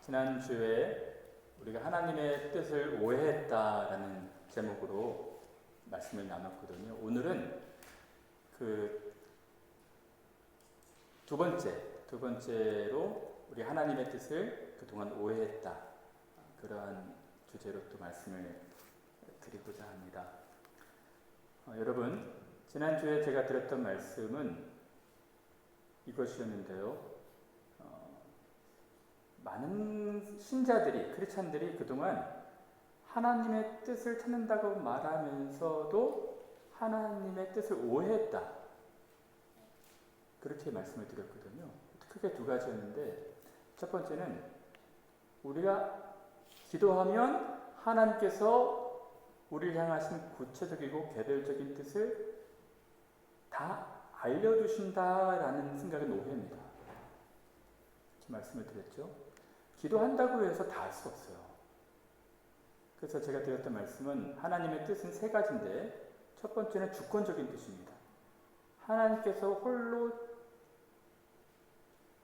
지난주에 우리가 하나님의 뜻을 오해했다라는 제목으로 말씀을 나눴거든요. 오늘은 그 두 번째로 우리 하나님의 뜻을 그동안 오해했다, 그러한 주제로 또 말씀을 드리고자 합니다. 여러분, 지난주에 제가 드렸던 말씀은 이것이었는데요. 많은 신자들이, 크리스찬들이 그동안 하나님의 뜻을 찾는다고 말하면서도 하나님의 뜻을 오해했다, 그렇게 말씀을 드렸거든요. 크게 두 가지였는데, 첫 번째는 우리가 기도하면 하나님께서 우리를 향하신 구체적이고 개별적인 뜻을 다 알려주신다라는 생각은 오해입니다. 말씀을 드렸죠. 기도한다고 해서 다 알 수 없어요. 그래서 제가 드렸던 말씀은 하나님의 뜻은 세 가지인데, 첫 번째는 주권적인 뜻입니다. 하나님께서 홀로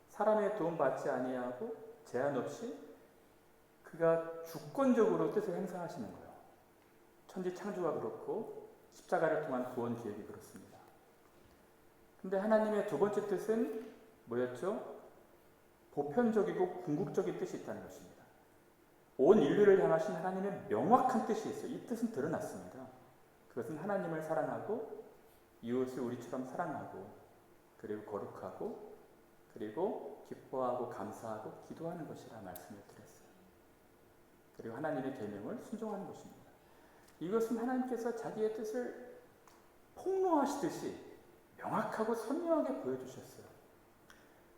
사람의 도움 받지 아니하고 제한 없이 그가 주권적으로 뜻을 행사하시는 거예요. 천지 창조가 그렇고 십자가를 통한 구원 계획이 그렇습니다. 근데 하나님의 두 번째 뜻은 뭐였죠? 보편적이고 궁극적인 뜻이 있다는 것입니다. 온 인류를 향하신 하나님의 명확한 뜻이 있어요. 이 뜻은 드러났습니다. 그것은 하나님을 사랑하고 이웃을 우리처럼 사랑하고, 그리고 거룩하고, 그리고 기뻐하고 감사하고 기도하는 것이라 말씀을 드렸어요. 그리고 하나님의 계명을 순종하는 것입니다. 이것은 하나님께서 자기의 뜻을 폭로하시듯이 명확하고 선명하게 보여주셨어요.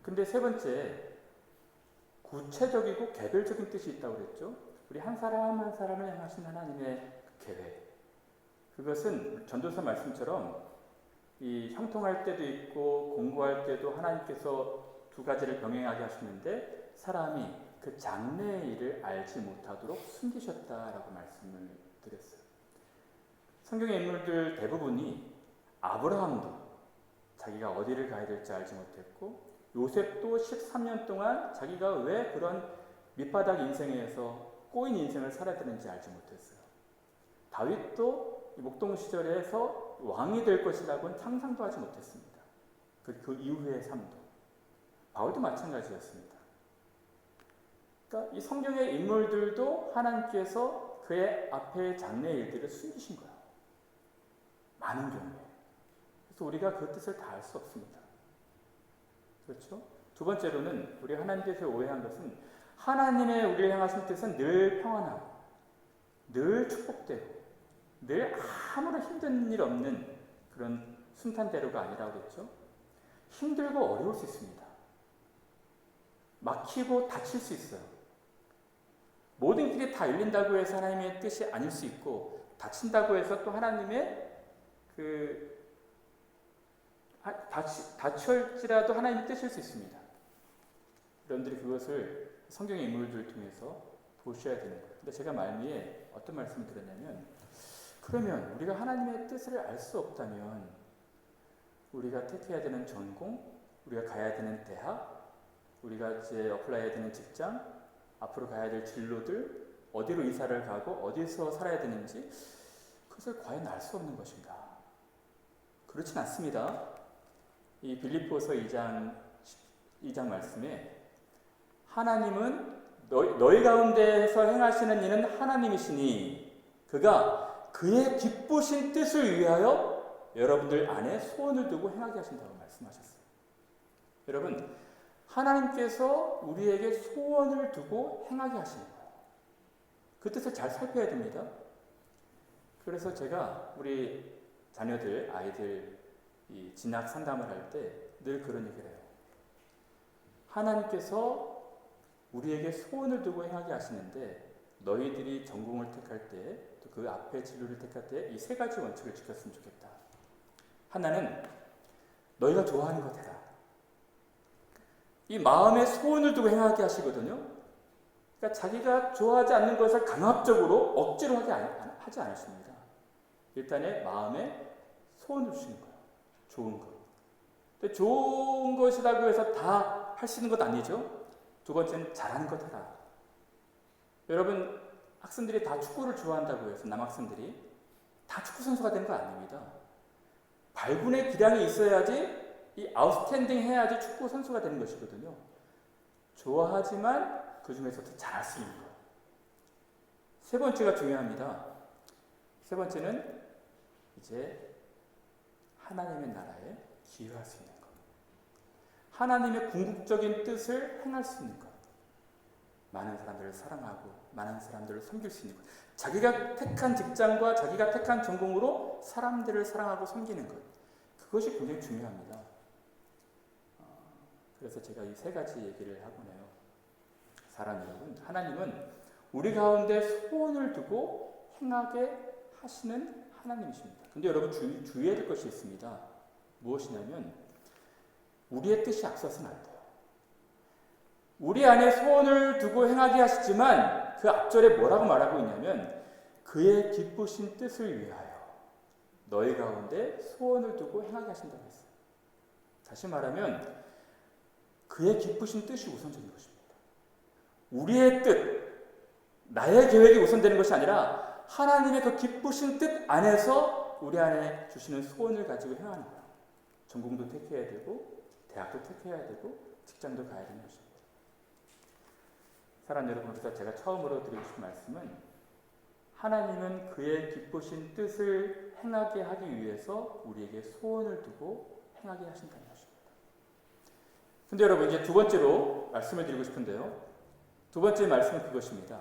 근데 세 번째, 구체적이고 개별적인 뜻이 있다고 그랬죠. 우리 한 사람 한 사람을 향하신 하나님의 계획, 그것은 전도서 말씀처럼 이 형통할 때도 있고 공부할 때도 하나님께서 두 가지를 병행하게 하시는데, 사람이 그 장래의 일을 알지 못하도록 숨기셨다라고 말씀을 드렸어요. 성경의 인물들 대부분이, 아브라함도 자기가 어디를 가야 될지 알지 못했고, 요셉도 13년 동안 자기가 왜 그런 밑바닥 인생에서 꼬인 인생을 살아야 되는지 알지 못했어요. 다윗도 목동 시절에서 왕이 될 것이라고는 상상도 하지 못했습니다. 그 이후의 삶도. 바울도 마찬가지였습니다. 그러니까 이 성경의 인물들도 하나님께서 그의 앞의 장래의 일들을 숨기신 거예요. 많은 경우에. 그래서 우리가 그 뜻을 다 알 수 없습니다. 그렇죠? 두 번째로는 우리 하나님께서 오해한 것은, 하나님의 우리를 향하신 뜻은 늘 평안하고 늘 축복되고 늘 아무런 힘든 일 없는 그런 순탄대로가 아니라고 그랬죠. 힘들고 어려울 수 있습니다. 막히고 다칠 수 있어요. 모든 길이 다 열린다고 해서 하나님의 뜻이 아닐 수 있고, 다친다고 해서 또 하나님의 다칠지라도 하나님의 뜻일 수 있습니다. 여러분들이 그것을 성경의 인물들을 통해서 보셔야 되는 거예요. 근데 제가 말미에 어떤 말씀을 드렸냐면, 그러면 우리가 하나님의 뜻을 알 수 없다면 우리가 택해야 되는 전공, 우리가 가야 되는 대학, 우리가 이제 어플라이해야 되는 직장, 앞으로 가야 될 진로들, 어디로 이사를 가고 어디서 살아야 되는지, 그것을 과연 알 수 없는 것인가? 그렇진 않습니다. 이 빌립보서 2장 말씀에, 하나님은 너희 가운데에서 행하시는 일은 하나님이시니 그가 그의 기쁘신 뜻을 위하여 여러분들 안에 소원을 두고 행하게 하신다고 말씀하셨어요. 여러분, 하나님께서 우리에게 소원을 두고 행하게 하시는 거예요. 그 뜻을 잘 살펴야 됩니다. 그래서 제가 우리 자녀들, 아이들 이 진학 상담을 할 때 늘 그런 얘기를 해요. 하나님께서 우리에게 소원을 두고 행하게 하시는데, 너희들이 전공을 택할 때, 또 그 앞에 진로를 택할 때 이 세 가지 원칙을 지켰으면 좋겠다. 하나는 너희가 좋아하는 것 해라. 이 마음에 소원을 두고 행하게 하시거든요. 그러니까 자기가 좋아하지 않는 것을 강압적으로 억지로 하지 않으십니다. 일단은 마음에 소원을 주시는 거예요. 좋은 것. 근데 좋은 것이라고 해서 다 할 수 있는 것 아니죠. 두 번째는 잘하는 것 해라. 여러분, 학생들이 다 축구를 좋아한다고 해서 남학생들이 다 축구 선수가 되는 거 아닙니다. 발군의 기량이 있어야지, 이 아웃스탠딩 해야지 축구 선수가 되는 것이거든요. 좋아하지만 그 중에서도 잘할 수 있는 것. 세 번째가 중요합니다. 세 번째는 이제 하나님의 나라에 기여할 수 있는 것. 하나님의 궁극적인 뜻을 행할 수 있는 것. 많은 사람들을 사랑하고 많은 사람들을 섬길 수 있는 것. 자기가 택한 직장과 자기가 택한 전공으로 사람들을 사랑하고 섬기는 것. 그것이 굉장히 중요합니다. 그래서 제가 이 세 가지 얘기를 하고네요. 사랑 여러분, 하나님은 우리 가운데 소원을 두고 행하게 하시는 하나님이십니다. 근데 여러분 주의해야 될 것이 있습니다. 무엇이냐면 우리의 뜻이 앞서서는 안 돼요. 우리 안에 소원을 두고 행하게 하시지만 그 앞절에 뭐라고 말하고 있냐면 그의 기쁘신 뜻을 위하여 너희 가운데 소원을 두고 행하게 하신다고 했어요. 다시 말하면 그의 기쁘신 뜻이 우선적인 것입니다. 우리의 뜻, 나의 계획이 우선되는 것이 아니라 하나님의 그 기쁘신 뜻 안에서 우리 안에 주시는 소원을 가지고 행하는 거예요. 전공도 택해야 되고 대학도 택해야 되고 직장도 가야 되는 것입니다. 사랑하는 여러분, 그래서 제가 처음으로 드리고 싶은 말씀은 하나님은 그의 기쁘신 뜻을 행하게 하기 위해서 우리에게 소원을 두고 행하게 하신다는 것입니다. 근데 여러분, 이제 두 번째로 말씀을 드리고 싶은데요. 두 번째 말씀은 그것입니다.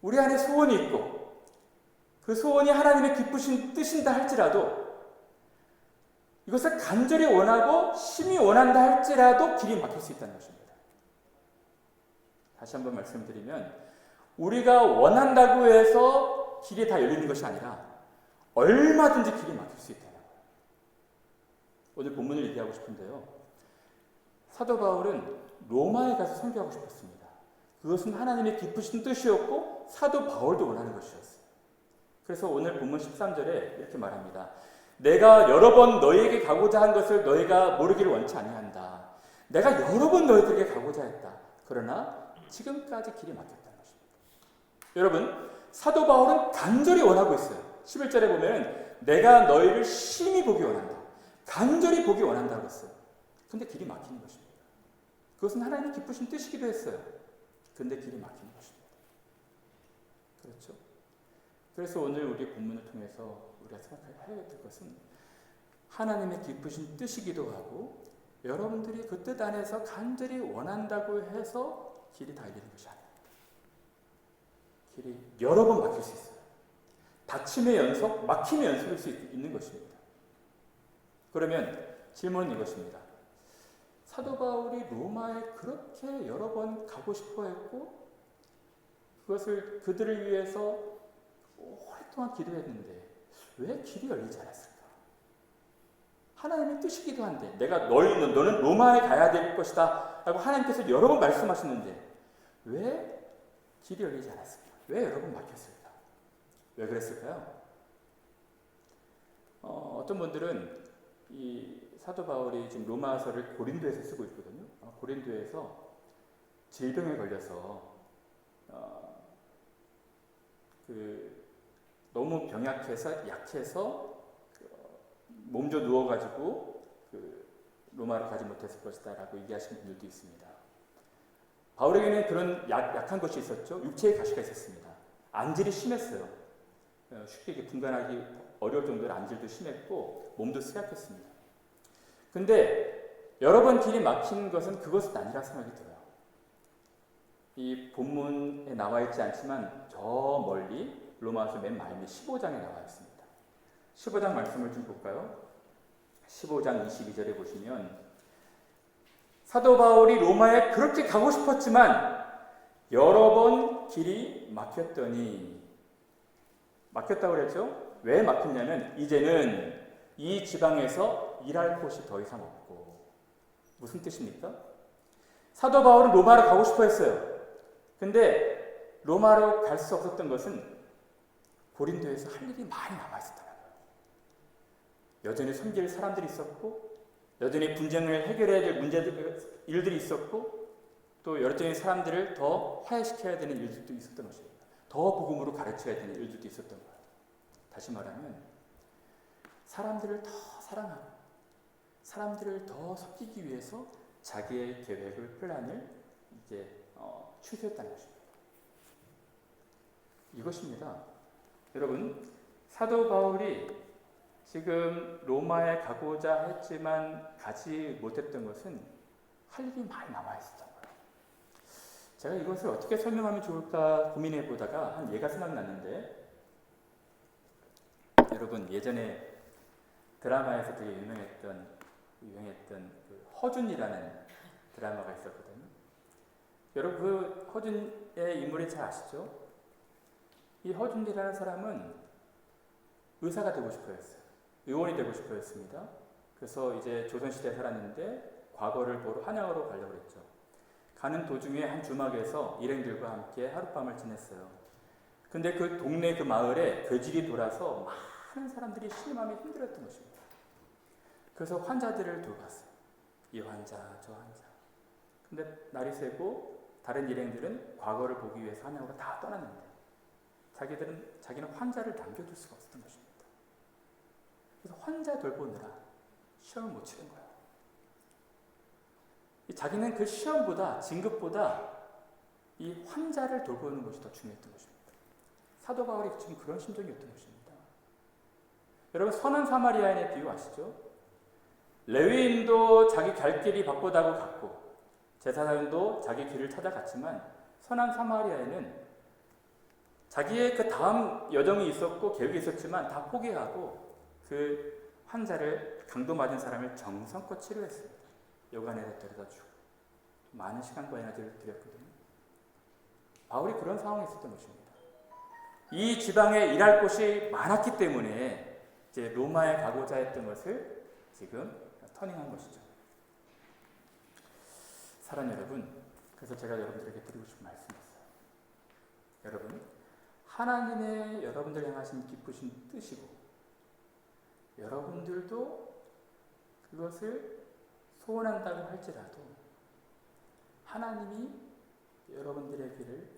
우리 안에 소원이 있고 그 소원이 하나님의 기쁘신 뜻인다 할지라도 이것을 간절히 원하고 심히 원한다 할지라도 길이 막힐 수 있다는 것입니다. 다시 한번 말씀드리면 우리가 원한다고 해서 길이 다 열리는 것이 아니라 얼마든지 길이 막힐 수 있다는 거예요. 오늘 본문을 얘기하고 싶은데요. 사도 바울은 로마에 가서 선교하고 싶었습니다. 그것은 하나님의 기쁘신 뜻이었고 사도 바울도 원하는 것이었어요. 그래서 오늘 본문 13절에 이렇게 말합니다. 내가 여러 번 너희에게 가고자 한 것을 너희가 모르기를 원치 아니한다. 내가 여러 번 너희들에게 가고자 했다. 그러나 지금까지 길이 막혔다는 것입니다. 여러분, 사도 바울은 간절히 원하고 있어요. 11절에 보면 내가 너희를 심히 보기 원한다. 간절히 보기 원한다고 했어요. 근데 길이 막히는 것입니다. 그것은 하나님의 기쁘신 뜻이기도 했어요. 근데 길이 막히는 것입니다. 그렇죠? 그래서 오늘 우리 본문을 통해서 우리가 생각해야 될 것은 하나님의 기쁘신 뜻이기도 하고 여러분들이 그 뜻 안에서 간절히 원한다고 해서 길이 다 열리는 것이 아닙니다. 길이 여러 번 막힐 수 있어요. 닫힘의 연속, 막힘의 연속일 수 있는 것입니다. 그러면 질문은 이것입니다. 사도 바울이 로마에 그렇게 여러 번 가고 싶어 했고 그것을 그들을 위해서 오랫동안 기도했는데 왜 길이 열리지 않았을까? 하나님의 뜻이기도 한데 내가 너는 로마에 가야 될 것이다 라고 하나님께서 여러 번 말씀하셨는데 왜 길이 열리지 않았을까? 왜 여러 번 막혔을까? 왜 그랬을까요? 어떤 분들은 이 사도 바울이 지금 로마서를 고린도에서 쓰고 있거든요. 고린도에서 질병에 걸려서 너무 약해서 몸져 누워가지고 로마로 가지 못했을 것이다라고 얘기하시는 분들도 있습니다. 바울에게는 그런 약한 것이 있었죠. 육체의 가시가 있었습니다. 안질이 심했어요. 쉽게 분간하기 어려울 정도로 안질도 심했고 몸도 쇠약했습니다. 근데 여러 번 길이 막힌 것은 그것은 아니라 생각이 들어요. 이 본문에 나와 있지 않지만 저 멀리 로마서 맨 말미 15장에 나와 있습니다. 15장 말씀을 좀 볼까요? 15장 22절에 보시면 사도 바울이 로마에 그렇게 가고 싶었지만 여러 번 길이 막혔다고 그랬죠? 왜 막혔냐면 이제는 이 지방에서 일할 곳이 더 이상 없고 무슨 뜻입니까? 사도 바울은 로마로 가고 싶어 했어요. 근데 로마로 갈 수 없었던 것은 고린도에서 할 일이 많이 남아있었다는 거예요. 여전히 섬길 사람들이 있었고 여전히 분쟁을 해결해야 될 일들이 있었고 또 열정의 사람들을 더 화해시켜야 되는 일들도 있었던 것입니다. 더 복음으로 가르쳐야 되는 일들도 있었던 거예요. 다시 말하면 사람들을 더 사랑하고 사람들을 더 섞이기 위해서 자기의 계획을, 플랜을 이제 취소했다는 것입니다. 이것입니다. 여러분, 사도 바울이 지금 로마에 가고자 했지만 가지 못했던 것은 할 일이 많이 남아있었던 거예요. 제가 이것을 어떻게 설명하면 좋을까 고민해 보다가 한 예가 생각났는데, 여러분 예전에 드라마에서 되게 유명했던 그 허준이라는 드라마가 있었거든요. 여러분 그 허준의 인물이 잘 아시죠? 이 허준이라는 사람은 의사가 되고 싶어 했어요. 의원이 되고 싶어 했습니다. 그래서 이제 조선시대에 살았는데 과거를 보러 한양으로 가려고 했죠. 가는 도중에 한 주막에서 일행들과 함께 하룻밤을 지냈어요. 근데 그 동네 그 마을에 괴질이 돌아서 많은 사람들이 신음하며 힘들었던 것입니다. 그래서 환자들을 돌봤어요. 이 환자, 저 환자. 근데 날이 새고 다른 일행들은 과거를 보기 위해서 한양으로 다 떠났는데 자기는 환자를 남겨둘 수가 없었던 것입니다. 그래서 환자 돌보느라 시험을 못 치른 거예요. 자기는 그 시험보다, 진급보다 이 환자를 돌보는 것이 더 중요했던 것입니다. 사도 바울이 지금 그런 심정이었던 것입니다. 여러분, 선한 사마리아인의 비유 아시죠? 레위인도 자기 갈 길이 바쁘다고 갔고 제사장도 자기 길을 찾아갔지만 선한 사마리아인은 자기의 그 다음 여정이 있었고 계획이 있었지만 다 포기하고 그 환자를 강도 맞은 사람을 정성껏 치료했습니다. 여관에 데려다 주고 많은 시간과 에너지를 들였거든요. 바울이 그런 상황에 있었던 것입니다. 이 지방에 일할 곳이 많았기 때문에 이제 로마에 가고자 했던 것을 지금 터닝한 것이죠. 사랑 여러분, 그래서 제가 여러분들에게 드리고 싶은 말씀이 있어요. 여러분, 하나님의 여러분들 향하신 기쁘신 뜻이고 여러분들도 그것을 소원한다고 할지라도 하나님이 여러분들의 길을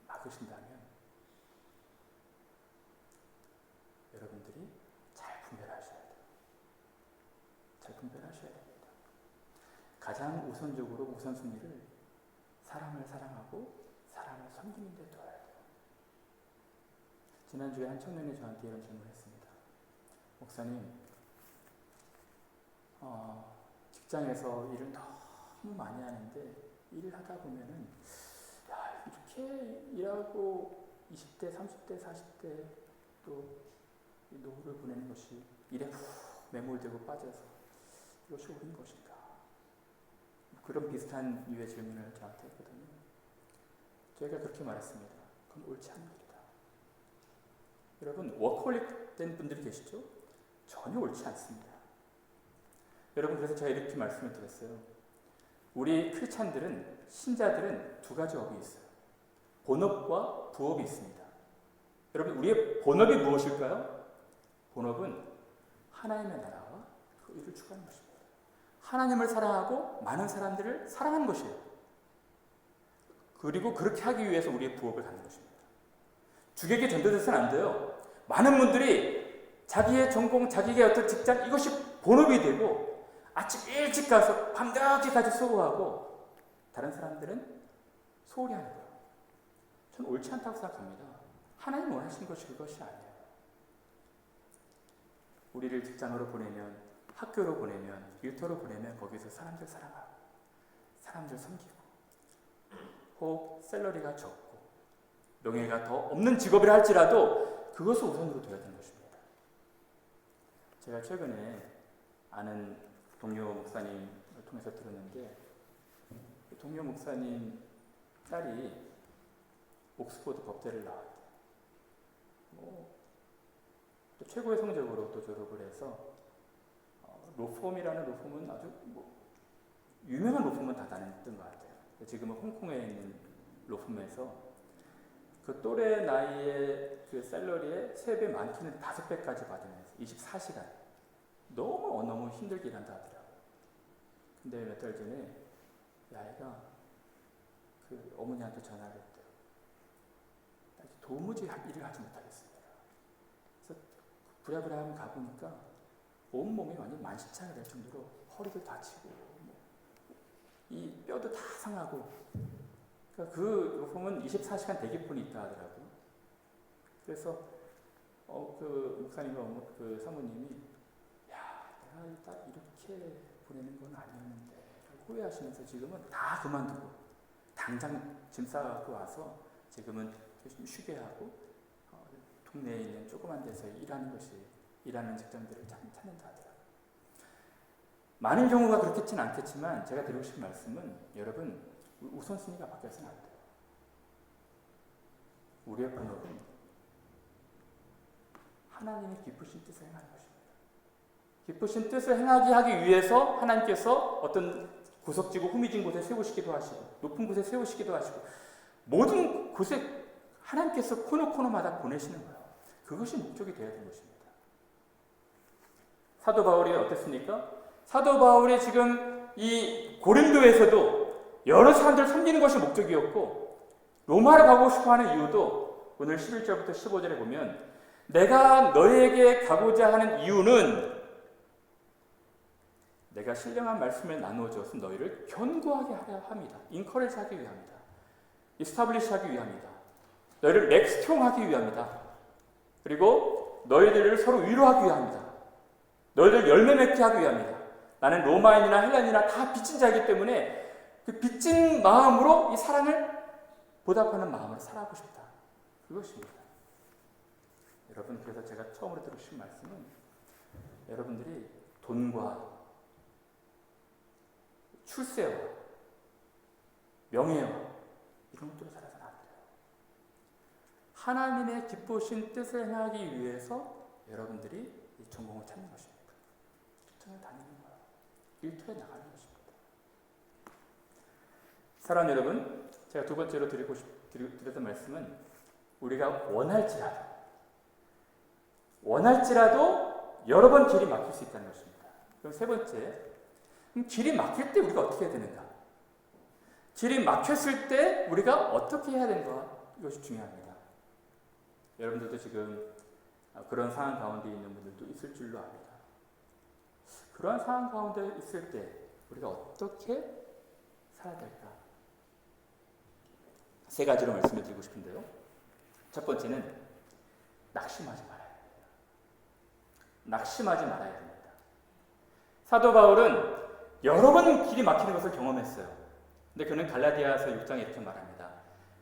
막으신다면 여러분들이 잘 분별하셔야 돼요. 잘 분별하셔야 됩니다. 가장 우선순위를 사람을 사랑하고 사람을 섬기는 데 둬야 돼요. 지난주에 한 청년이 저한테 이런 질문을 했습니다. 목사님, 직장에서 일을 너무 많이 하는데 일을 하다 보면은 이렇게 일하고 20대, 30대, 40대 또 노후를 보내는 것이 일에 훅 매몰되고 빠져서 이것이 옳은 것인가? 그런 비슷한 유의 질문을 저한테 했거든요. 저희가 그렇게 말했습니다. 그건 옳지 않은 길이다. 여러분, 워커홀릭 된 분들이 계시죠? 전혀 옳지 않습니다. 여러분, 그래서 제가 이렇게 말씀을 드렸어요. 우리 크리스찬들은, 신자들은 두 가지 업이 있어요. 본업과 부업이 있습니다. 여러분, 우리의 본업이 무엇일까요? 본업은 하나님의 나라와 그 일을 추구하는 것입니다. 하나님을 사랑하고 많은 사람들을 사랑하는 것이에요. 그리고 그렇게 하기 위해서 우리의 부업을 갖는 것입니다. 주객에 전도돼서는 안 돼요. 많은 분들이 자기의 전공, 자기의 어떤 직장, 이것이 본업이 되고 아침 일찍 가서 밤늦게까지 수고하고 다른 사람들은 소홀히 하는 거예요. 저는 옳지 않다고 생각합니다. 하나님 원하시는 것이 그것이 아니에요. 우리를 직장으로 보내면, 학교로 보내면, 일터로 보내면 거기서 사람들 사랑하고 사람들 섬기고 혹 샐러리가 적고 명예가 더 없는 직업이라 할지라도 그것을 우선으로 둬야 되는 것입니다. 제가 최근에 아는 동료 목사님을 통해서 들었는데 동료 목사님 딸이 옥스포드 법대를 나왔대요. 또 최고의 성적으로 또 졸업을 해서 로펌이라는 로펌은 아주 유명한 로펌은 다 다녔던 것 같아요. 지금은 홍콩에 있는 로펌에서 그 또래 나이에 그 샐러리에 3배, 많게는 5배까지 받으면서 24시간 너무 힘들게 일한다 하더라고요. 근데 몇 달 전에 이 아이가 그 어머니한테 전화를 했대요. 도무지 일을 하지 못하겠습니다. 그래서 부랴부랴 가보니까 온몸이 완전 만신창이 될 정도로 허리도 다치고 이 뼈도 다 상하고, 그러니까 그 보면 24시간 대기폰이 있다 하더라고요. 그래서 그 목사님과 그 사모님이 야, 내가 딱 이렇게 보내는 건 아니었는데 후회하시면서 지금은 다 그만두고 당장 짐 싸갖고 와서 지금은 좀 쉬게 하고 동네에 있는 조그만 데서 일하는 직장들을 찾는다 하더라고요. 많은 경우가 그렇겠지는 않겠지만 제가 드리고 싶은 말씀은, 여러분 우선순위가 바뀌어서는 안 돼요. 우리의 본업은 하나님의 기쁘신 뜻을 행하는 것입니다. 기쁘신 뜻을 행하게 하기 위해서 하나님께서 어떤 구석지고 후미진 곳에 세우시기도 하시고 높은 곳에 세우시기도 하시고 모든 곳에 하나님께서 코너코너마다 보내시는 거예요. 그것이 목적이 되어야 되는 것입니다. 사도 바울이 어땠습니까? 사도 바울이 지금 이 고린도에서도 여러 사람들을 섬기는 것이 목적이었고, 로마를 가고 싶어하는 이유도 오늘 11절부터 15절에 보면 내가 너에게 가고자 하는 이유는 내가 신령한 말씀을 나누어주어서 너희를 견고하게 하려 합니다. 인커리지 하기 위함이다. 이스타블리시 하기 위함이다. 너희를 맥스트롱하기 위함이다. 그리고 너희들을 서로 위로하기 위함이다. 너희들 열매 맺게 하기 위함이다. 나는 로마인이나 헬라인이나 다 빚진 자이기 때문에 그 빚진 마음으로 이 사랑을 보답하는 마음으로 살아가고 싶다. 그것입니다. 여러분, 그래서 제가 처음으로 드리고 싶은 말씀은 여러분들이 돈과 출세와 명예와 이런 것들을 살아서는 안 돼요. 하나님의 기쁘신 뜻을 행하기 위해서 여러분들이 이 전공을 찾는 것입니다. 직장을 다니는 거예요. 일터에 나가는 것입니다. 사랑하는 여러분, 제가 두 번째로 드렸던 말씀은 우리가 원할지라도 여러 번 길이 막힐 수 있다는 것입니다. 그럼 세 번째, 그럼 길이 막힐 때 우리가 어떻게 해야 되는가? 길이 막혔을 때 우리가 어떻게 해야 되는가? 이것이 중요합니다. 여러분들도 지금 그런 상황 가운데 있는 분들도 있을 줄로 압니다. 그러한 상황 가운데 있을 때 우리가 어떻게 살아야 될까? 세 가지로 말씀을 드리고 싶은데요. 첫 번째는 낙심하지 말아야 됩니다. 낙심하지 말아야 됩니다. 사도 바울은 여러 번 길이 막히는 것을 경험했어요. 근데 그는 갈라디아서 6장에 이렇게 말합니다.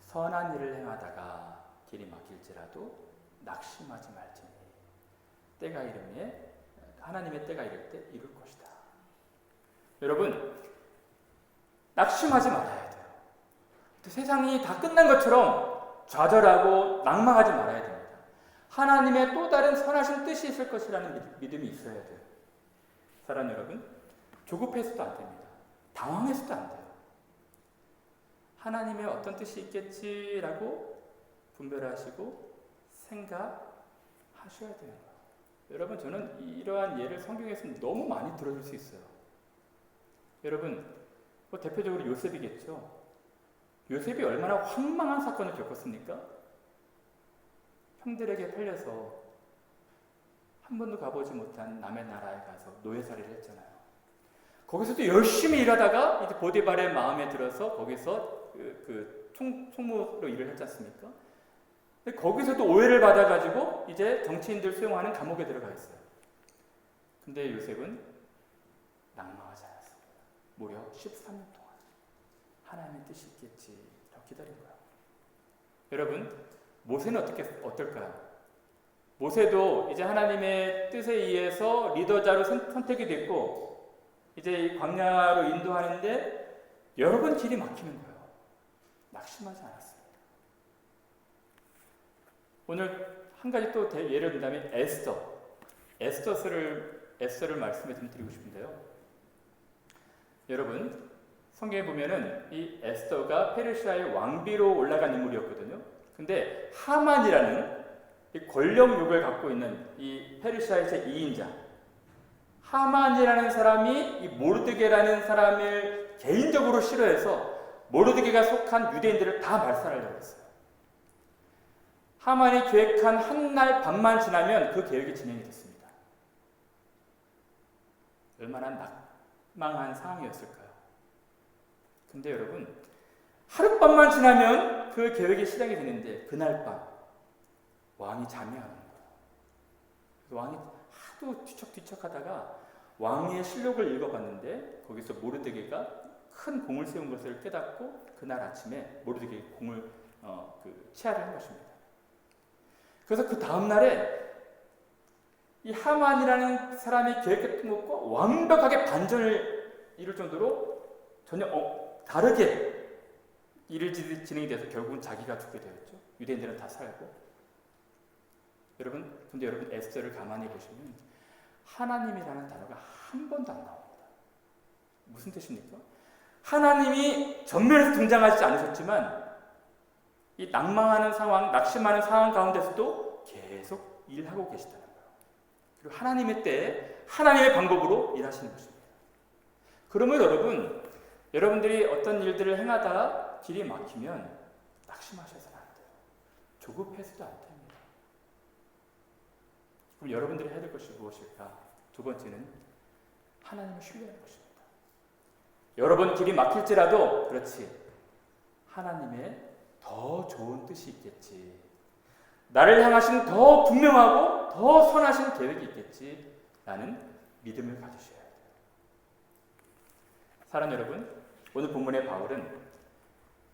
선한 일을 행하다가 길이 막힐지라도 낙심하지 말지니 때가 이르매 하나님의 때가 이를 때 이룰 것이다. 여러분, 낙심하지 말아야 돼요. 세상이 다 끝난 것처럼 좌절하고 낭망하지 말아야 됩니다. 하나님의 또 다른 선하신 뜻이 있을 것이라는 믿음이 있어야 돼요. 사랑하는 여러분, 조급해서도 안 됩니다. 당황해서도 안 돼요. 하나님의 어떤 뜻이 있겠지라고 분별하시고 생각하셔야 되는 거예요. 여러분, 저는 이러한 예를 성경에서 너무 많이 들어줄 수 있어요. 여러분, 뭐 대표적으로 요셉이겠죠. 요셉이 얼마나 황망한 사건을 겪었습니까? 형들에게 팔려서 한 번도 가보지 못한 남의 나라에 가서 노예살이를 했잖아요. 거기서도 열심히 일하다가 이제 보디발의 마음에 들어서 거기서 총무로 일을 했지 않습니까? 근데 거기서도 오해를 받아가지고 이제 정치인들 수용하는 감옥에 들어가 있어요. 근데 요셉은 낭망하지 않았습니다. 무려 13년 동안 하나님의 뜻이 있겠지 라고 기다린 거예요. 여러분, 모세는 어떨까요? 모세도 이제 하나님의 뜻에 의해서 리더자로 선택이 됐고 이제 이 광야로 인도하는데 여러 번 길이 막히는 거예요. 낙심하지 않았습니다. 오늘 한 가지 또 예를 든다면 에스더를 말씀해 좀 드리고 싶은데요. 여러분, 성경에 보면은 이 에스더가 페르시아의 왕비로 올라간 인물이었거든요. 근데 하만이라는 이 권력욕을 갖고 있는 이 페르시아의 제2인자 하만이라는 사람이 이 모르드게라는 사람을 개인적으로 싫어해서 모르드게가 속한 유대인들을 다 말살하려고 했어요. 하만이 계획한 한 날 밤만 지나면 그 계획이 진행이 됐습니다. 얼마나 낙망한 상황이었을까요? 근데 여러분, 하룻밤만 지나면 그 계획이 시작이 되는데 그날 밤 왕이 잠이 안 오는 거예요. 왕이 하도 뒤척뒤척하다가 왕의 실록을 읽어봤는데 거기서 모르드게가 큰 공을 세운 것을 깨닫고 그날 아침에 모르드게의 공을 치하를 한 것입니다. 그래서 그 다음 날에 이 하만이라는 사람이 계획했던 것과 완벽하게 반전을 이룰 정도로 전혀 다르게 일을 진행이 돼서 결국은 자기가 죽게 되었죠. 유대인들은 다 살고. 근데 여러분 에스더를 가만히 보시면 하나님이라는 단어가 한 번도 안 나옵니다. 무슨 뜻입니까? 하나님이 전면에서 등장하지 않으셨지만 이 낭망하는 상황, 낙심하는 상황 가운데서도 계속 일하고 계시다는 거예요. 그리고 하나님의 때에 하나님의 방법으로 일하시는 것입니다. 그러면 여러분들이 어떤 일들을 행하다가 길이 막히면 낙심하셔서는 안 돼요. 조급해서도 안 됩니다. 그럼 여러분들이 해야 될 것이 무엇일까? 두 번째는 하나님을 신뢰하는 것입니다. 여러분 길이 막힐지라도 그렇지, 하나님의 더 좋은 뜻이 있겠지, 나를 향하신 더 분명하고 더 선하신 계획이 있겠지 라는 믿음을 가지셔야 돼요. 사랑 여러분, 오늘 본문의 바울은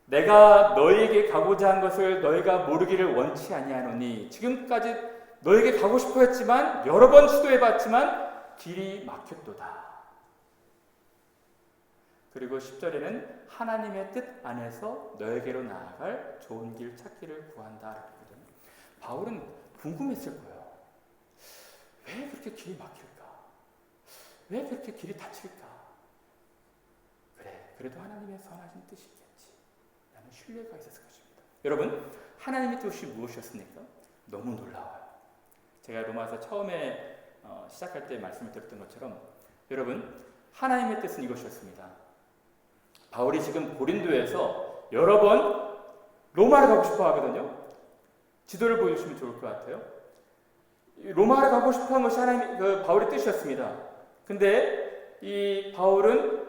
내가 너에게 가고자 한 것을 너희가 모르기를 원치 아니하노니, 지금까지 너에게 가고 싶어 했지만 여러 번 시도해봤지만 길이 막혔도다. 그리고 10절에는 하나님의 뜻 안에서 너에게로 나아갈 좋은 길 찾기를 구한다 라고 하거든요. 바울은 궁금했을 거예요. 왜 그렇게 길이 막힐까? 왜 그렇게 길이 닫힐까? 그래도 하나님의 선하신 뜻이 있겠지 라는 신뢰가 있었을 것입니다. 여러분, 하나님의 뜻이 무엇이었습니까? 너무 놀라워요. 제가 로마서 처음에 시작할 때 말씀을 드렸던 것처럼 여러분, 하나님의 뜻은 이것이었습니다. 바울이 지금 고린도에서 여러 번 로마를 가고 싶어 하거든요. 지도를 보여주시면 좋을 것 같아요. 로마를 가고 싶어 한 것이 바울의 뜻이었습니다. 근데 이 바울은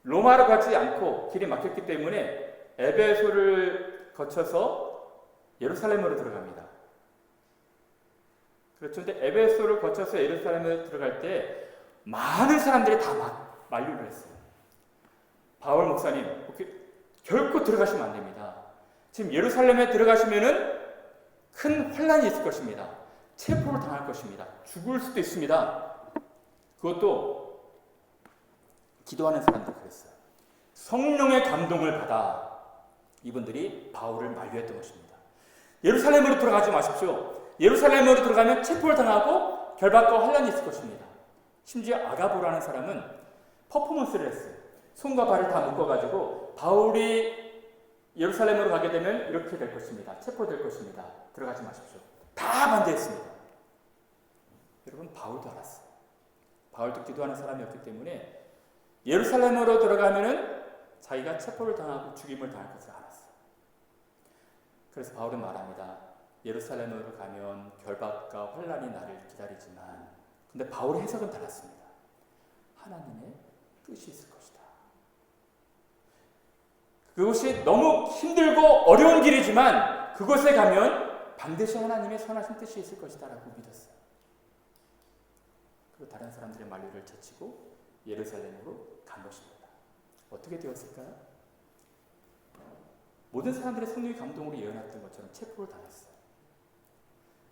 로마로 가지 않고 길이 막혔기 때문에 에베소를 거쳐서 예루살렘으로 들어갑니다. 그렇죠. 근데 에베소를 거쳐서 예루살렘으로 들어갈 때 많은 사람들이 다 만류를 했어요. 바울 목사님, 결코 들어가시면 안 됩니다. 지금 예루살렘에 들어가시면은 큰 환란이 있을 것입니다. 체포를 당할 것입니다. 죽을 수도 있습니다. 그것도 기도하는 사람들 그랬어요. 성령의 감동을 받아 이분들이 바울을 만류했던 것입니다. 예루살렘으로 들어가지 마십시오. 예루살렘으로 들어가면 체포를 당하고 결박과 환란이 있을 것입니다. 심지어 아가보라는 사람은 퍼포먼스를 했어요. 손과 발을 다 묶어가지고 바울이 예루살렘으로 가게 되면 이렇게 될 것입니다. 체포될 것입니다. 들어가지 마십시오. 다 반대했습니다. 여러분, 바울도 알았어요. 바울도 기도하는 사람이었기 때문에 예루살렘으로 들어가면은 자기가 체포를 당하고 죽임을 당할 것을 알았어요. 그래서 바울은 말합니다. 예루살렘으로 가면 결박과 환란이 나를 기다리지만, 근데 바울의 해석은 달랐습니다. 하나님의 뜻이 있을 것이다. 그것이 너무 힘들고 어려운 길이지만 그곳에 가면 반드시 하나님의 선하신 뜻이 있을 것이다 라고 믿었어요. 그리고 다른 사람들의 만류를 제치고 예루살렘으로 간 것입니다. 어떻게 되었을까요? 모든 사람들의 성령의 감동으로 예언했던 것처럼 체포를 당했어요.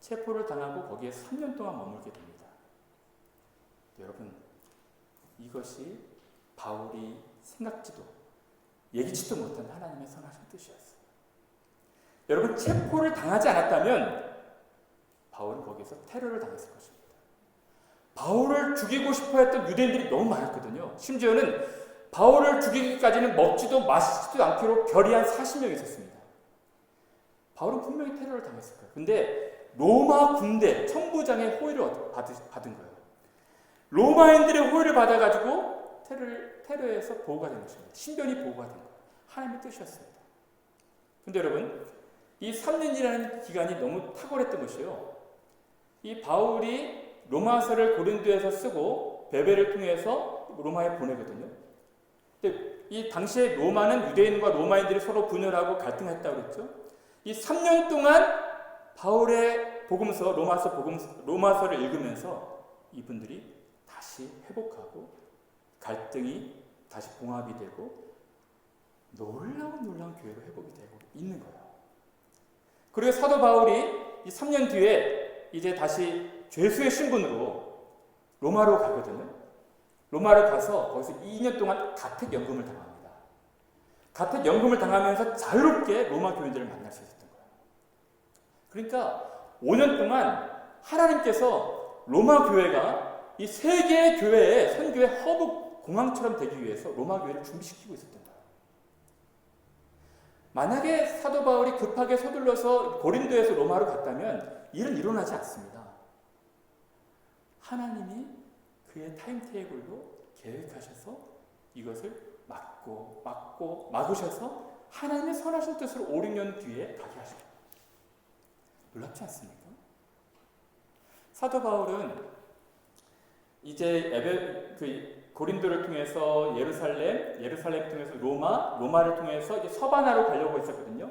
체포를 당하고 거기에 3년 동안 머물게 됩니다. 여러분, 이것이 바울이 생각지도 예기치도 못한 하나님의 선하신 뜻이었어요. 여러분, 체포를 당하지 않았다면 바울은 거기서 테러를 당했을 것입니다. 바울을 죽이고 싶어 했던 유대인들이 너무 많았거든요. 심지어는 바울을 죽이기까지는 먹지도 마시지도 않기로 결의한 40명이 있었습니다. 바울은 분명히 테러를 당했을 거예요. 근데 로마 군대 천부장의 호의를 받은 거예요. 로마인들의 호의를 받아가지고 테러에서 보호가 된 것입니다. 신변이 보호가 된 거예요. 하나님의 뜻이었습니다. 근데 여러분, 이 3년이라는 기간이 너무 탁월했던 것이요. 이 바울이 로마서를 고린도에서 쓰고 베베를 통해서 로마에 보내거든요. 근데 이 당시에 로마는 유대인과 로마인들이 서로 분열하고 갈등했다고 그랬죠. 이 3년 동안 바울의 복음서, 로마서를 읽으면서 이분들이 다시 회복하고 갈등이 다시 봉합이 되고 놀라운 교회로 회복이 되고 있는 거예요. 그리고 사도 바울이 이 3년 뒤에 이제 다시 죄수의 신분으로 로마로 가거든요. 로마를 가서 거기서 2년 동안 가택연금을 당합니다. 가택연금을 당하면서 자유롭게 로마 교인들을 만날 수 있었던 거예요. 그러니까 5년 동안 하나님께서 로마 교회가 이 세계의 교회의 선교의 허브 공항처럼 되기 위해서 로마 교회를 준비시키고 있었던 거예요. 만약에 사도 바울이 급하게 서둘러서 고린도에서 로마로 갔다면 일은 일어나지 않습니다. 하나님이 그의 타임테이블로 계획하셔서 이것을 막으셔서 하나님의 선하신 뜻으로 5, 6년 뒤에 가게 하십니다. 놀랍지 않습니까? 사도 바울은 이제 고린도를 통해서 예루살렘 통해서 로마를 통해서 이제 서바나로 가려고 했었거든요.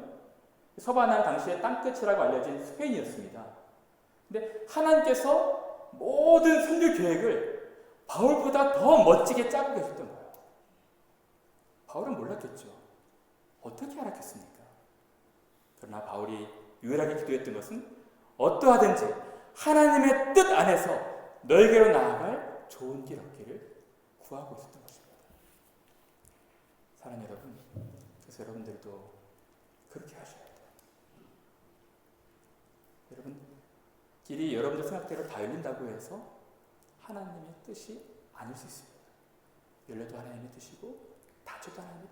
서바나는 당시에 땅끝이라고 알려진 스페인이었습니다. 근데 하나님께서 모든 선교 계획을 바울보다 더 멋지게 짜고 계셨던 거예요. 바울은 몰랐겠죠. 어떻게 알았겠습니까? 그러나 바울이 유일하게 기도했던 것은 어떠하든지 하나님의 뜻 안에서 너에게로 나아갈 좋은 길 얻기를 구하고 있었던 것입니다. 사랑하는 여러분, 그래서 여러분들도 그렇게 하셔야 돼요. 여러분, 길이 여러분들 생각대로 다 열린다고 해서 하나님의 뜻이 아닐 수 있습니다. 열려도 하나님의 뜻이고 닫혀도 하나님의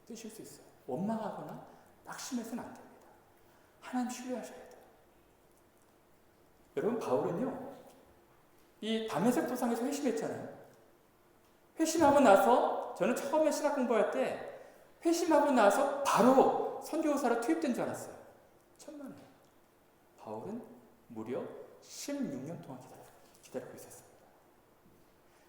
뜻일 수 있어요. 원망하거나 낙심해서는 안 됩니다. 하나님 신뢰하셔야 돼요. 여러분, 바울은요, 이 다메섹 도상에서 회심했잖아요. 회심하고 나서, 저는 처음에 신학 공부할 때 회심하고 나서 바로 선교사로 투입된 줄 알았어요. 천만에. 바울은 무려 16년 동안 기다리고 있었습니다.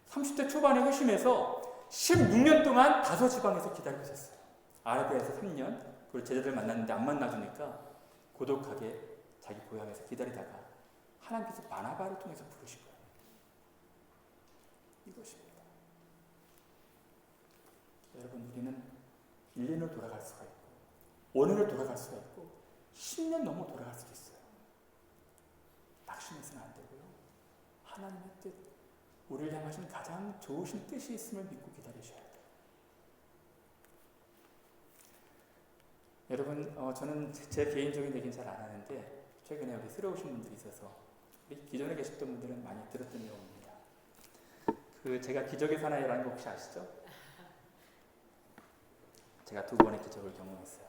30대 초반에 회심해서 16년 동안 다소 지방에서 기다리고 있었어요. 아라비아에서 3년, 그리고 제자들 만났는데 안 만나주니까 고독하게 자기 고향에서 기다리다가 하나님께서 바나바를 통해서 부르신 거예요. 이것입니다. 여러분, 우리는 1년을 돌아갈 수가 있고 5년을 돌아갈 수가 있고 10년 넘어 돌아갈 수도 있어요. 낙심해서는 안 되고요. 하나님의 뜻, 우리를 향하신 가장 좋으신 뜻이 있음을 믿고 기다리셔야 돼요. 여러분, 저는 제 개인적인 얘기는 잘 안 하는데 최근에 우리 새로우신 분들이 있어서 우리 기존에 계셨던 분들은 많이 들었던 내용입니다. 제가 기적의 사나이라는 거 혹시 아시죠? 제가 2번의 기적을 경험했어요.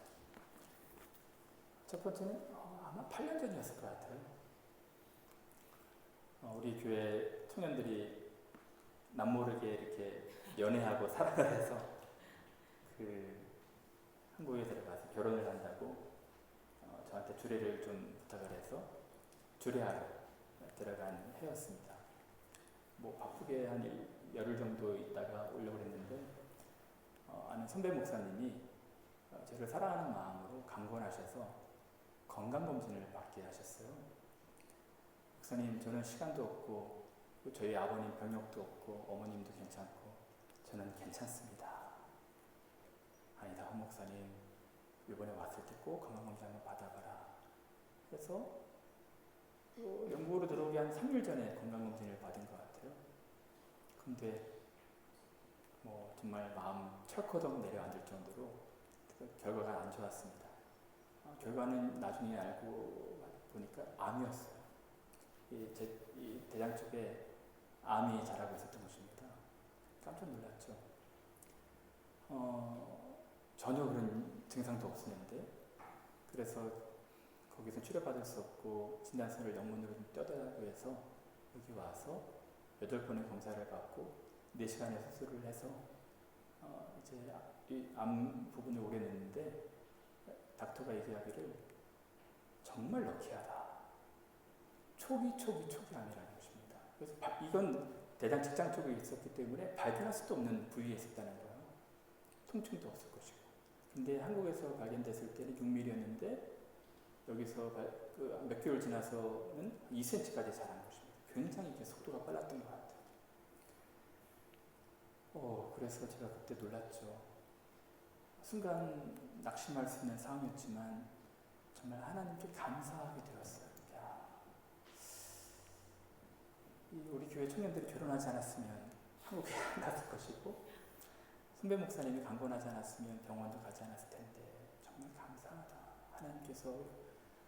첫 번째는 아마 8년 전이었을 것 같아요. 우리 교회 청년들이 남모르게 이렇게 연애하고 사랑을 해서 한국에 들어가서 결혼을 한다고 저한테 주례를 좀 부탁을 해서 주례하러 들어간 해였습니다. 뭐 바쁘게 한 열흘 정도 있다가 오려고 했는데 아는 선배 목사님이 저를 사랑하는 마음으로 강권하셔서 건강검진을 받게 하셨어요. 목사님, 저는 시간도 없고 저희 아버님 병력도 없고 어머님도 괜찮고 저는 괜찮습니다. 아니다, 헌 목사님, 이번에 왔을 때 꼭 건강검진 한번 받아봐라. 그래서 영국으로 들어오기 한 3일 전에 건강검진을 받은 것 같아요. 근데 정말 마음 철커덕 내려앉을 정도로 결과가 안 좋았습니다. 결과는 나중에 알고 보니까 암이었어요. 이 대장 쪽에 암이 자라고 있었던 것입니다. 깜짝 놀랐죠. 전혀 그런 증상도 없었는데, 그래서 거기서 치료받을 수 없고 진단서를 영문으로 좀 떼어달라고 해서 여기 와서 8번의 검사를 받고 4시간의 수술을 해서 이제 이 암 부분을 오래 냈는데 닥터가 얘기하기를 정말 럭키하다. 초기 암이라는 것입니다. 그래서 이건 대장 직장 쪽에 있었기 때문에 발견할 수도 없는 부위에 있었다는 거예요. 통증도 없을 것이고. 근데 한국에서 발견됐을 때는 6mm였는데 여기서 몇 개월 지나서는 2cm까지 자란 것입니다. 굉장히 이렇게 속도가 빨랐던 것 같아요. 그래서 제가 그때 놀랐죠. 순간 낙심할 수 있는 상황이었지만 정말 하나님께 감사하게 되었어요. 우리 교회 청년들이 결혼하지 않았으면 한국에 안 갔을 것이고 선배 목사님이 강권하지 않았으면 병원도 가지 않았을 텐데 정말 감사하다. 하나님께서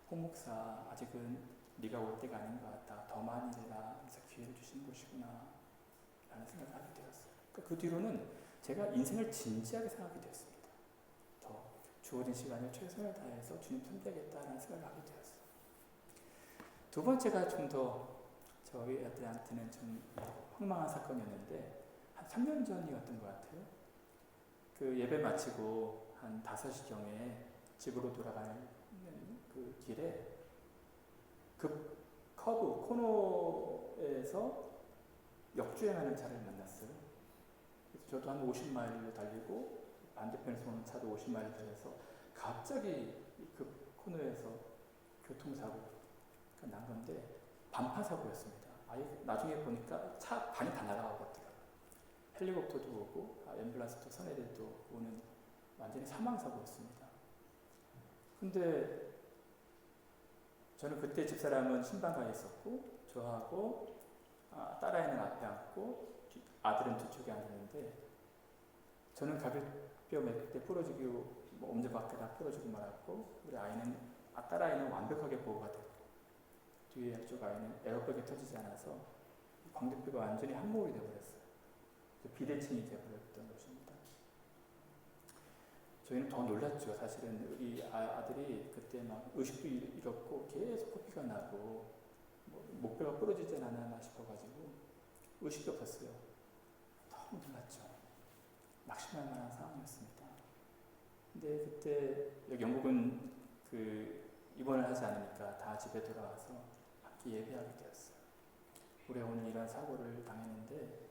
홍 목사 아직은 네가 올 때가 아닌 것 같다. 더 많이 내라. 그래서 기회를 주시는 것이구나 라는 생각을 하게 되었어요. 그 뒤로는 제가 인생을 진지하게 생각하게 되었습니다. 더 주어진 시간을 최선을 다해서 주님 섬기겠다라는 생각을 하게 되었어요. 두 번째가 좀 더 저희 아들한테는 좀 황망한 사건이었는데 한 3년 전이었던 것 같아요. 그 예배 마치고 한 5시경에 집으로 돌아가는 그 길에 그 코너에서 역주행하는 차를 만났어요. 그래서 저도 한 50마일로 달리고 반대편에서 오는 차도 50마일 달려서 갑자기 그 코너에서 교통사고가 난 건데 반파사고였습니다. 아예 나중에 보니까 차 반이 다 날아가거든요. 헬리콥터도 오고 앰뷸런스도 선회들도 오는 완전히 사망사고였습니다. 근데 저는 그때 집사람은 신방가에 있었고 저하고 딸아이는 앞에 앉고 아들은 뒤쪽에 앉았는데 저는 갈비뼈 몇 대 부러지고 엄지밖에 다 부러지고 말았고 우리 아이는 딸아이는 완벽하게 보호가 됐고 뒤에 쪽 아이는 에어백이 터지지 않아서 광대뼈가 완전히 함몰이 되어버렸어요. 비대칭이 되어버렸던 것입니다. 저희는 더 놀랐죠. 사실은 우리 아들이 그때 막 의식도 잃었고 계속 코피가 나고 목뼈가 부러지지 않았나 싶어가지고 의식이 없었어요. 너무 놀랐죠. 낙심할 만한 상황이었습니다. 근데 그때 여기 영국은 입원을 하지 않으니까 다 집에 돌아와서 함께 예배하게 되었어요. 우리 오늘 이런 사고를 당했는데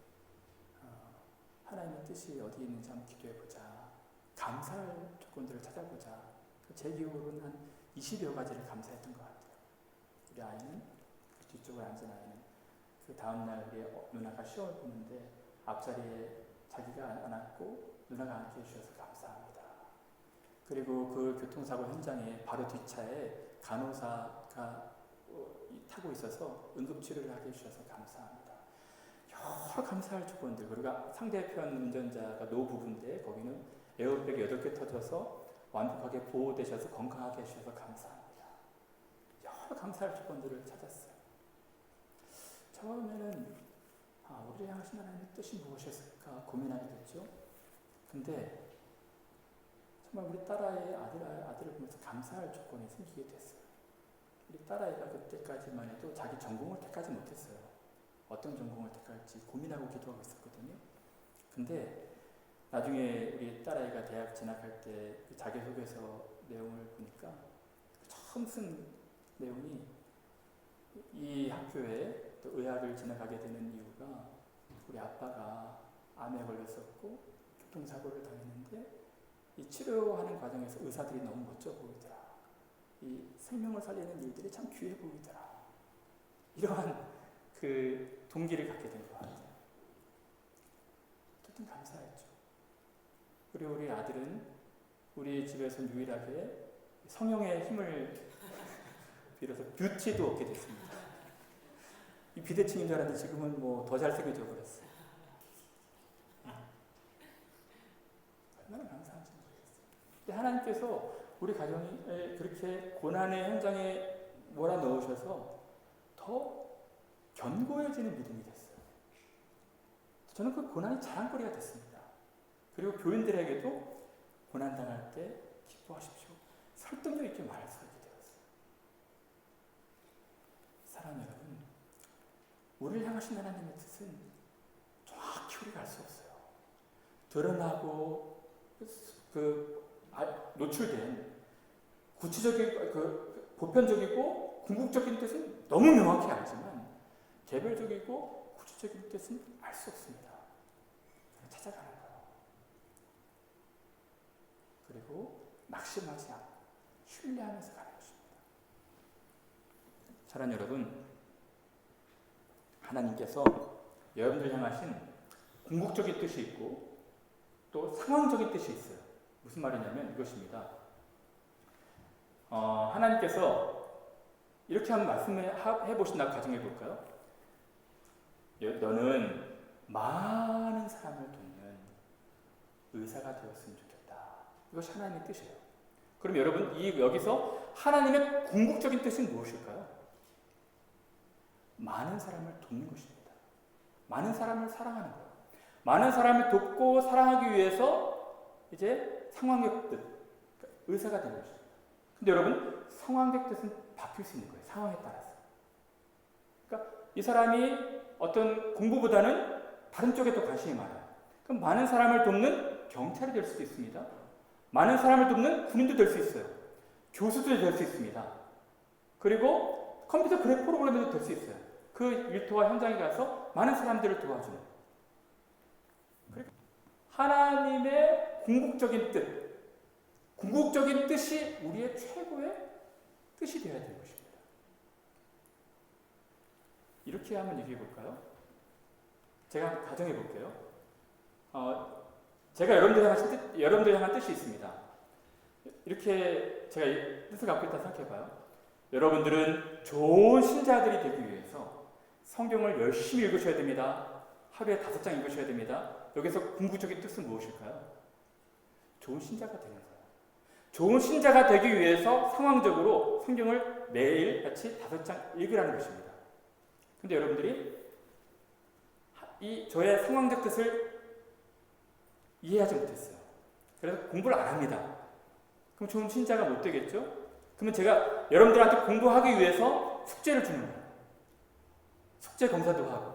하나님의 뜻이 어디에 있는지 한번 기도해보자. 감사할 조건들을 찾아보자. 제 기억으로는 한 20여 가지를 감사했던 것 같아요. 우리 아이는 뒤쪽에 앉은 아이는 그 다음날 우리 누나가 시험을 보는데 앞자리에 자기가 안 앉고 누나가 앉게 해주셔서 감사합니다. 그리고 그 교통사고 현장에 바로 뒷차에 간호사가 타고 있어서 응급치료를 하게 해주셔서 감사합니다. 여러 감사할 조건들. 그리고 상대편 운전자가 노부부인데 거기는 에어백이 8개 터져서 완벽하게 보호되셔서 건강하게 해주셔서 감사합니다. 여러 감사할 조건들을 찾았어요. 처음에는 우리를 향하신 하나님의 뜻이 무엇이었을까 고민하게 됐죠. 근데 정말 우리 딸아이의 아들을 보면서 감사할 조건이 생기게 됐어요. 우리 딸아이가 그때까지만 해도 자기 전공을 택하지 못했어요. 어떤 전공을 택할지 고민하고 기도하고 있었거든요. 근데 나중에 우리 딸아이가 대학 진학할 때 그 자기소개서 내용을 보니까 처음 쓴 내용이 이 학교에 또 의학을 진학하게 되는 이유가 우리 아빠가 암에 걸렸었고 교통사고를 당했는데 이 치료하는 과정에서 의사들이 너무 멋져 보이더라. 이 생명을 살리는 일들이 참 귀해 보이더라. 이러한 그 동기를 갖게 된 것 같아요. 어쨌든 감사했죠. 그리고 우리 아들은 우리 집에서 유일하게 성령의 힘을 빌어서 뷰티도 얻게 됐습니다. 이 비대칭인 줄 알았는데 지금은 더 잘생겨져 버렸어요. 얼마나 감사한지 모르겠어요. 근데 하나님께서 우리 가정에 그렇게 고난의 현장에 몰아넣으셔서 더 견고해지는 믿음이 됐어요. 저는 그 고난이 자랑거리가 됐습니다. 그리고 교인들에게도 고난당할 때 기뻐하십시오. 설득력 있게 말할 수 있게 되었어요. 사랑 여러분, 우리를 향하신 하나님의 뜻은 정확히 우리가 알 수 없어요. 드러나고 노출된 구체적인 보편적이고 궁극적인 뜻은 너무 명확히 알지만 개별적이고 구체적인 뜻은 알 수 없습니다. 찾아가는 거예요. 그리고 낙심하지 않고 신뢰하면서 가는 것입니다. 사랑하는 여러분, 하나님께서 여러분들 향하신 궁극적인 뜻이 있고 또 상황적인 뜻이 있어요. 무슨 말이냐면 이것입니다. 하나님께서 이렇게 한번 말씀해 보신다고 가정해 볼까요? 너는 많은 사람을 돕는 의사가 되었으면 좋겠다. 이것이 하나님의 뜻이에요. 그럼 여러분, 여기서 하나님의 궁극적인 뜻은 무엇일까요? 많은 사람을 돕는 것입니다. 많은 사람을 사랑하는 거예요. 많은 사람을 돕고 사랑하기 위해서 이제 상황적 뜻, 의사가 되는 것입니다. 근데 여러분, 상황적 뜻은 바뀔 수 있는 거예요. 상황에 따라서. 그러니까 이 사람이 어떤 공부보다는 다른 쪽에 또 관심이 많아요. 그럼 많은 사람을 돕는 경찰이 될 수도 있습니다. 많은 사람을 돕는 군인도 될 수 있어요. 교수도 될 수 있습니다. 그리고 컴퓨터 프로그래머도 될 수 있어요. 그 일터와 현장에 가서 많은 사람들을 도와주는. 하나님의 궁극적인 뜻, 궁극적인 뜻이 우리의 최고의 뜻이 되어야 되는 것입니다. 이렇게 한번 얘기해 볼까요? 제가 가정해 볼게요. 제가 여러분들 향한 뜻이 있습니다. 이렇게 제가 이 뜻을 갖고 있다 생각해 봐요. 여러분들은 좋은 신자들이 되기 위해서 성경을 열심히 읽으셔야 됩니다. 하루에 5장 읽으셔야 됩니다. 여기서 궁극적인 뜻은 무엇일까요? 좋은 신자가 되는 거예요. 좋은 신자가 되기 위해서 상황적으로 성경을 매일 같이 5장 읽으라는 것입니다. 근데 여러분들이 이 저의 상황적 뜻을 이해하지 못했어요. 그래서 공부를 안 합니다. 그럼 좋은 신자가 못 되겠죠? 그러면 제가 여러분들한테 공부하기 위해서 숙제를 주는 거예요. 숙제 검사도 하고.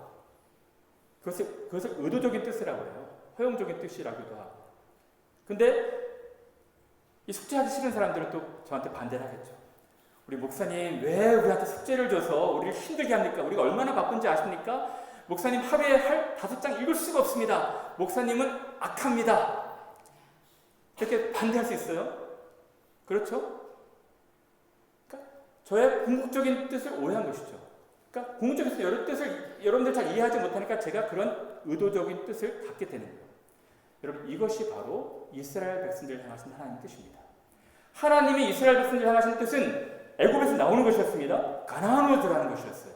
그것을 의도적인 뜻이라고 해요. 허용적인 뜻이라고도 하고. 근데 이 숙제하기 싫은 사람들은 또 저한테 반대를 하겠죠. 우리 목사님 왜 우리한테 숙제를 줘서 우리를 힘들게 합니까? 우리가 얼마나 바쁜지 아십니까? 목사님 하루에 5장 읽을 수가 없습니다. 목사님은 악합니다. 이렇게 반대할 수 있어요? 그렇죠? 그러니까 저의 궁극적인 뜻을 오해한 것이죠. 그러니까 궁극적인 뜻을 여러분들 잘 이해하지 못하니까 제가 그런 의도적인 뜻을 갖게 되는 거예요. 여러분, 이것이 바로 이스라엘 백성들을 향하신 하나님의 뜻입니다. 하나님이 이스라엘 백성들을 향하신 뜻은 애굽에서 나오는 것이었습니다. 가나안으로 들어가는 것이었어요.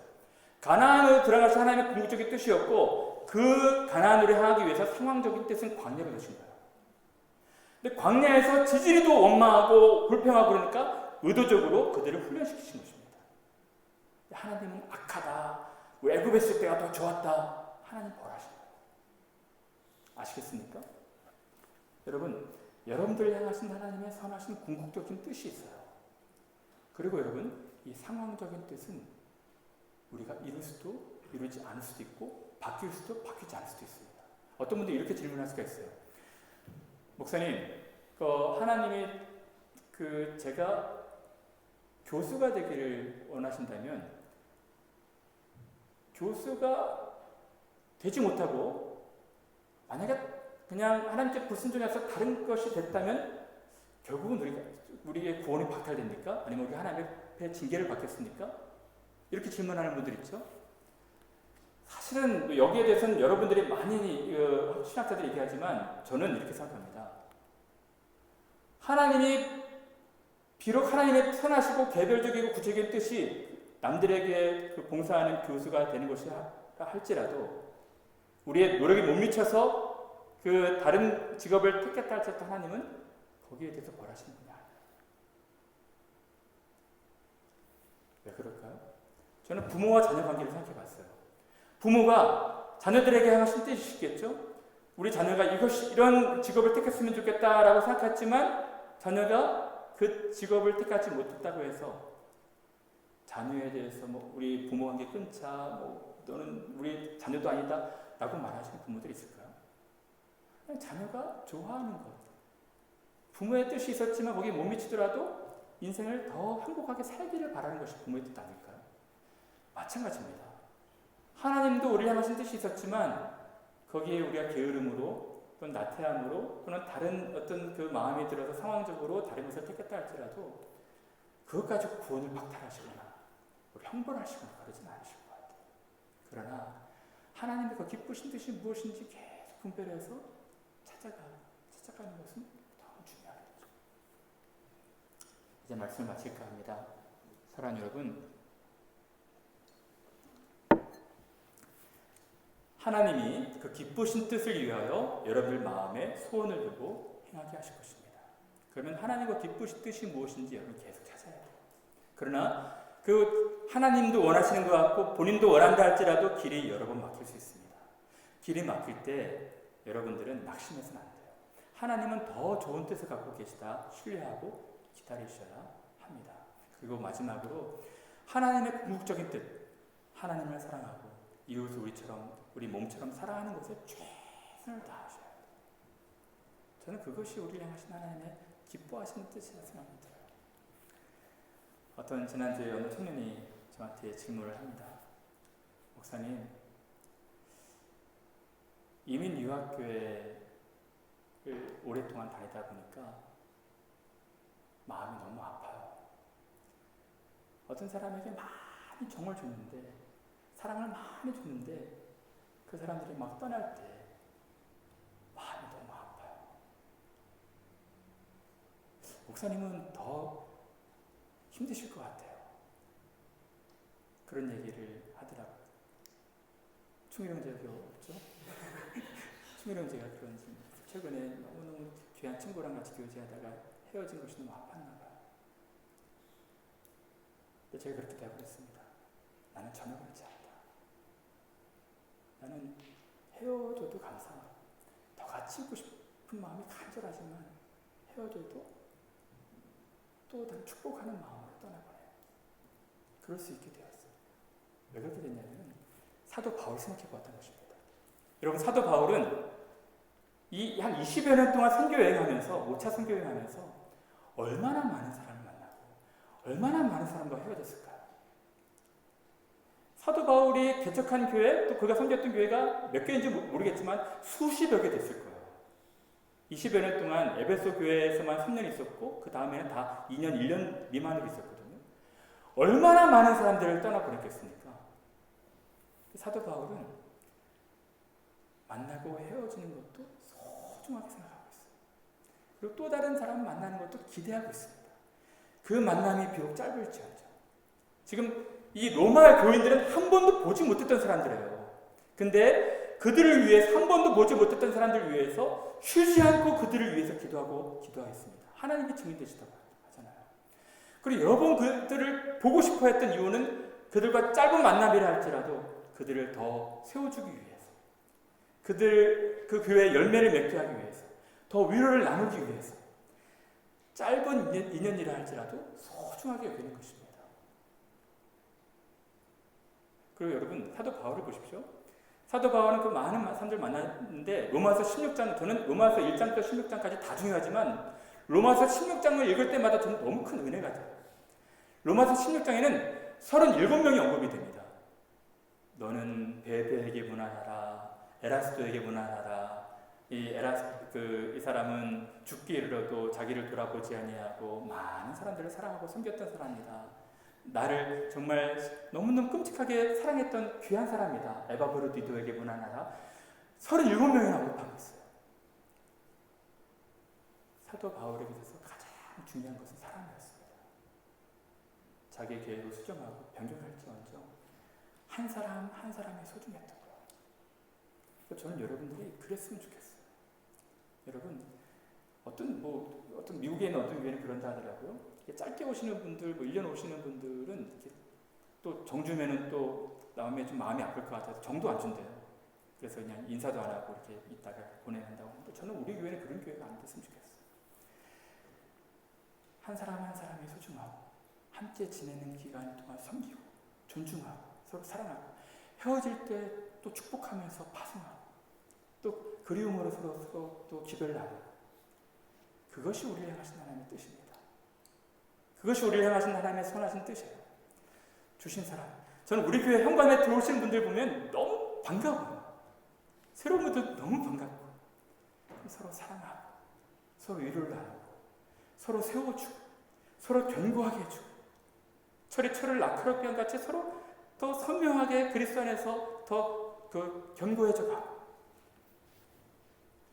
가나안으로 들어가서 하나님의 궁극적인 뜻이었고 그 가나안으로 향하기 위해서 상황적인 뜻은 광야로 되신 거예요. 근데 광야에서 지지리도 원망하고 불평하고 그러니까 의도적으로 그들을 훈련시키신 것입니다. 하나님은 악하다. 애굽에 있을 때가 더 좋았다. 하나님 벌하신 거예요. 아시겠습니까? 여러분, 여러분들 향하신 하나님의 선하신 궁극적인 뜻이 있어요. 그리고 여러분, 이 상황적인 뜻은 우리가 이룰 수도 이루지 않을 수도 있고 바뀔 수도 바뀌지 않을 수도 있습니다. 어떤 분들이 이렇게 질문할 수가 있어요. 목사님, 하나님이 제가 교수가 되기를 원하신다면 교수가 되지 못하고 만약에 그냥 하나님께 불순종해서 다른 것이 됐다면 결국은 우리의 구원이 박탈됩니까? 아니면 우리 하나님의 징계를 받겠습니까? 이렇게 질문하는 분들 있죠. 사실은 여기에 대해서는 여러분들이 많이 신학자들이 얘기하지만 저는 이렇게 생각합니다. 하나님이 비록 하나님의 선하시고 개별적이고 구체적인 뜻이 남들에게 봉사하는 교수가 되는 것이라 할지라도 우리의 노력이 못 미쳐서 다른 직업을 택했다 할지라도 하나님은 거기에 대해서 벌하시는 분이 아니에요. 왜 그럴까요? 저는 부모와 자녀 관계를 생각해 봤어요. 부모가 자녀들에게 하신 뜻이 있겠죠? 우리 자녀가 이런 직업을 택했으면 좋겠다라고 생각했지만 자녀가 그 직업을 택하지 못했다고 해서 자녀에 대해서 우리 부모 관계 끊자, 너는 우리 자녀도 아니다 라고 말하시는 부모들이 있을까요? 자녀가 좋아하는 것, 부모의 뜻이 있었지만 거기에 못 미치더라도 인생을 더 행복하게 살기를 바라는 것이 부모의 뜻 아닐까요? 마찬가지입니다. 하나님도 우리를 향하신 뜻이 있었지만 거기에 우리가 게으름으로 또는 나태함으로 또는 다른 어떤 그 마음이 들어서 상황적으로 다른 것을 택했다 할지라도 그것 가지고 구원을 박탈하시거나 우리 형벌하시거나 그러진 않으실 것 같아요. 그러나 하나님의 그 기쁘신 뜻이 무엇인지 계속 분별해서 찾아가는 것은 더 중요하겠죠. 이제 말씀을 마칠까 합니다. 사랑하는 여러분, 하나님이 그 기쁘신 뜻을 위하여 여러분들 마음에 소원을 두고 행하게 하실 것입니다. 그러면 하나님과 기쁘신 뜻이 무엇인지 여러분 계속 찾아야 돼요. 그러나 그 하나님도 원하시는 것 같고 본인도 원한다 할지라도 길이 여러 번 막힐 수 있습니다. 길이 막힐 때 여러분들은 낙심해서는 안 돼요. 하나님은 더 좋은 뜻을 갖고 계시다 신뢰하고 기다리셔야 합니다. 그리고 마지막으로 하나님의 궁극적인 뜻, 하나님을 사랑하고 이웃을 우리 몸처럼 사랑하는 것에 최선을 다하셔야 돼요. 저는 그것이 우리를 향하신 하나님의 기뻐하시는 뜻이라고 생각이 들어요. 어떤 지난주에 어느 청년이 저한테 질문을 합니다. 목사님, 이민 유학교회를 오랫동안 다니다 보니까 마음이 너무 아파요. 어떤 사람에게 많이 정을 줬는데 사랑을 많이 줬는데 그 사람들이 막 떠날 때 마음이 너무 아파요. 목사님은 더 힘드실 것 같아요. 그런 얘기를 하더라고요. 충일형제가 없죠? 충일형제가 그런지 최근에 너무너무 귀한 친구랑 같이 교제하다가 헤어진 것이 너무 아팠나 봐요. 근데 제가 그렇게 대답했습니다. 나는 전혀 그렇지 않다. 나는 헤어져도 감사하고 더 같이 있고 싶은 마음이 간절하지만 헤어져도 또 다른 축복하는 마음으로 떠나보내요. 그럴 수 있게 되었어요. 왜 그렇게 됐냐면 사도 바울 생각해 보았던 것입니다. 여러분, 사도 바울은 이 한 20여 년 동안 선교 여행하면서 5차 선교 여행하면서 얼마나 많은 사람을 만나고 얼마나 많은 사람과 헤어졌을까요? 사도 바울이 개척한 교회, 또 그가 섬겼던 교회가 몇 개인지 모르겠지만 수십여 개 됐을 거예요. 20여 년 동안 에베소 교회에서만 3년 있었고 그 다음에는 다 2년, 1년 미만으로 있었거든요. 얼마나 많은 사람들을 떠나보냈겠습니까? 사도 바울은 만나고 헤어지는 것도 소중하게 생각하고 있어요. 그리고 또 다른 사람 만나는 것도 기대하고 있습니다. 그 만남이 비록 짧을지언정. 지금 이 로마 교인들은 한 번도 보지 못했던 사람들이에요. 근데 그들을 위해서 한 번도 보지 못했던 사람들을 위해서 쉬지 않고 그들을 위해서 기도하겠습니다. 하나님이 증인 되시다고 하잖아요. 그리고 여러 번 그들을 보고 싶어 했던 이유는 그들과 짧은 만남이라 할지라도 그들을 더 세워주기 위해서, 그 교회의 열매를 맺게 하기 위해서, 더 위로를 나누기 위해서 짧은 인연이라 할지라도 소중하게 여기는 것입니다. 그리고 여러분, 사도 바울을 보십시오. 사도 바울은 그 많은 사람들 만났는데 로마서 16장, 저는 로마서 1장부터 16장까지 다 중요하지만 로마서 16장을 읽을 때마다 저는 너무 큰 은혜가 돼요. 로마서 16장에는 37명이 언급이 됩니다. 너는 베베에게 문안하라, 에라스도에게 문안하라. 이 사람은 죽기 이르러도 자기를 돌아보지 아니하고 많은 사람들을 사랑하고 섬겼던 사람이다. 나를 정말 너무너무 끔찍하게 사랑했던 귀한 사람이다. 에바브로디도에게 문안하라. 37명이나 언급하고 있어요. 사도 바울에게 있어서 가장 중요한 것은 사랑이었습니다. 자기의 계획을 수정하고 변경할지언정 한 사람 한 사람이 소중했던 거예요. 저는 여러분들이 그랬으면 좋겠어요. 여러분, 어떤 미국에 있는 어떤 교회는 그런다 하더라고요. 짧게 오시는 분들, 1년 오시는 분들은 또 정주면은 또 나오면 좀 마음이 아플 것 같아서 정도 안 준대요. 그래서 그냥 인사도 안 하고 이렇게 있다가 보내는다고 하는데 저는 우리 교회는 그런 교회가 안 됐으면 좋겠어요. 한 사람 한 사람이 소중하고 함께 지내는 기간 동안 섬기고 존중하고 서로 사랑하고 헤어질 때 또 축복하면서 파송하고 또 그리움으로 서로 또 기별을 나누고 그것이 우리를 향하신 하나님의 뜻입니다. 그것이 우리를 향하신 하나님의 선하신 뜻이에요. 주신 사람. 저는 우리 교회 현관에 들어오시는 분들 보면 너무 반가워요. 새로운 분들 너무 반갑고, 서로 사랑하고, 서로 위로를 나누고, 서로 세워주고, 서로 견고하게 해주고, 철을 날카롭게 한 같이 서로 더 선명하게 그리스도 안에서 더 견고해져 가고,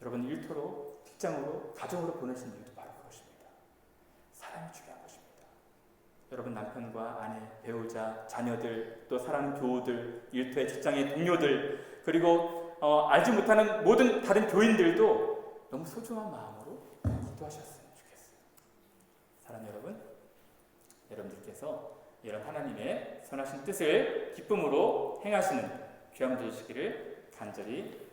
여러분 일터로, 직장으로, 가정으로 보내신 이유도 바로 그것입니다. 사랑이 중요한 것입니다. 여러분 남편과 아내, 배우자, 자녀들, 또 사랑하는 교우들, 일터의 직장의 동료들, 그리고 알지 못하는 모든 다른 교인들도 너무 소중한 마음으로 기도하셨으면 좋겠어요. 사랑하는 여러분, 여러분들께서 이런 하나님의 선하신 뜻을 기쁨으로 행하시는 귀한 되시기를 간절히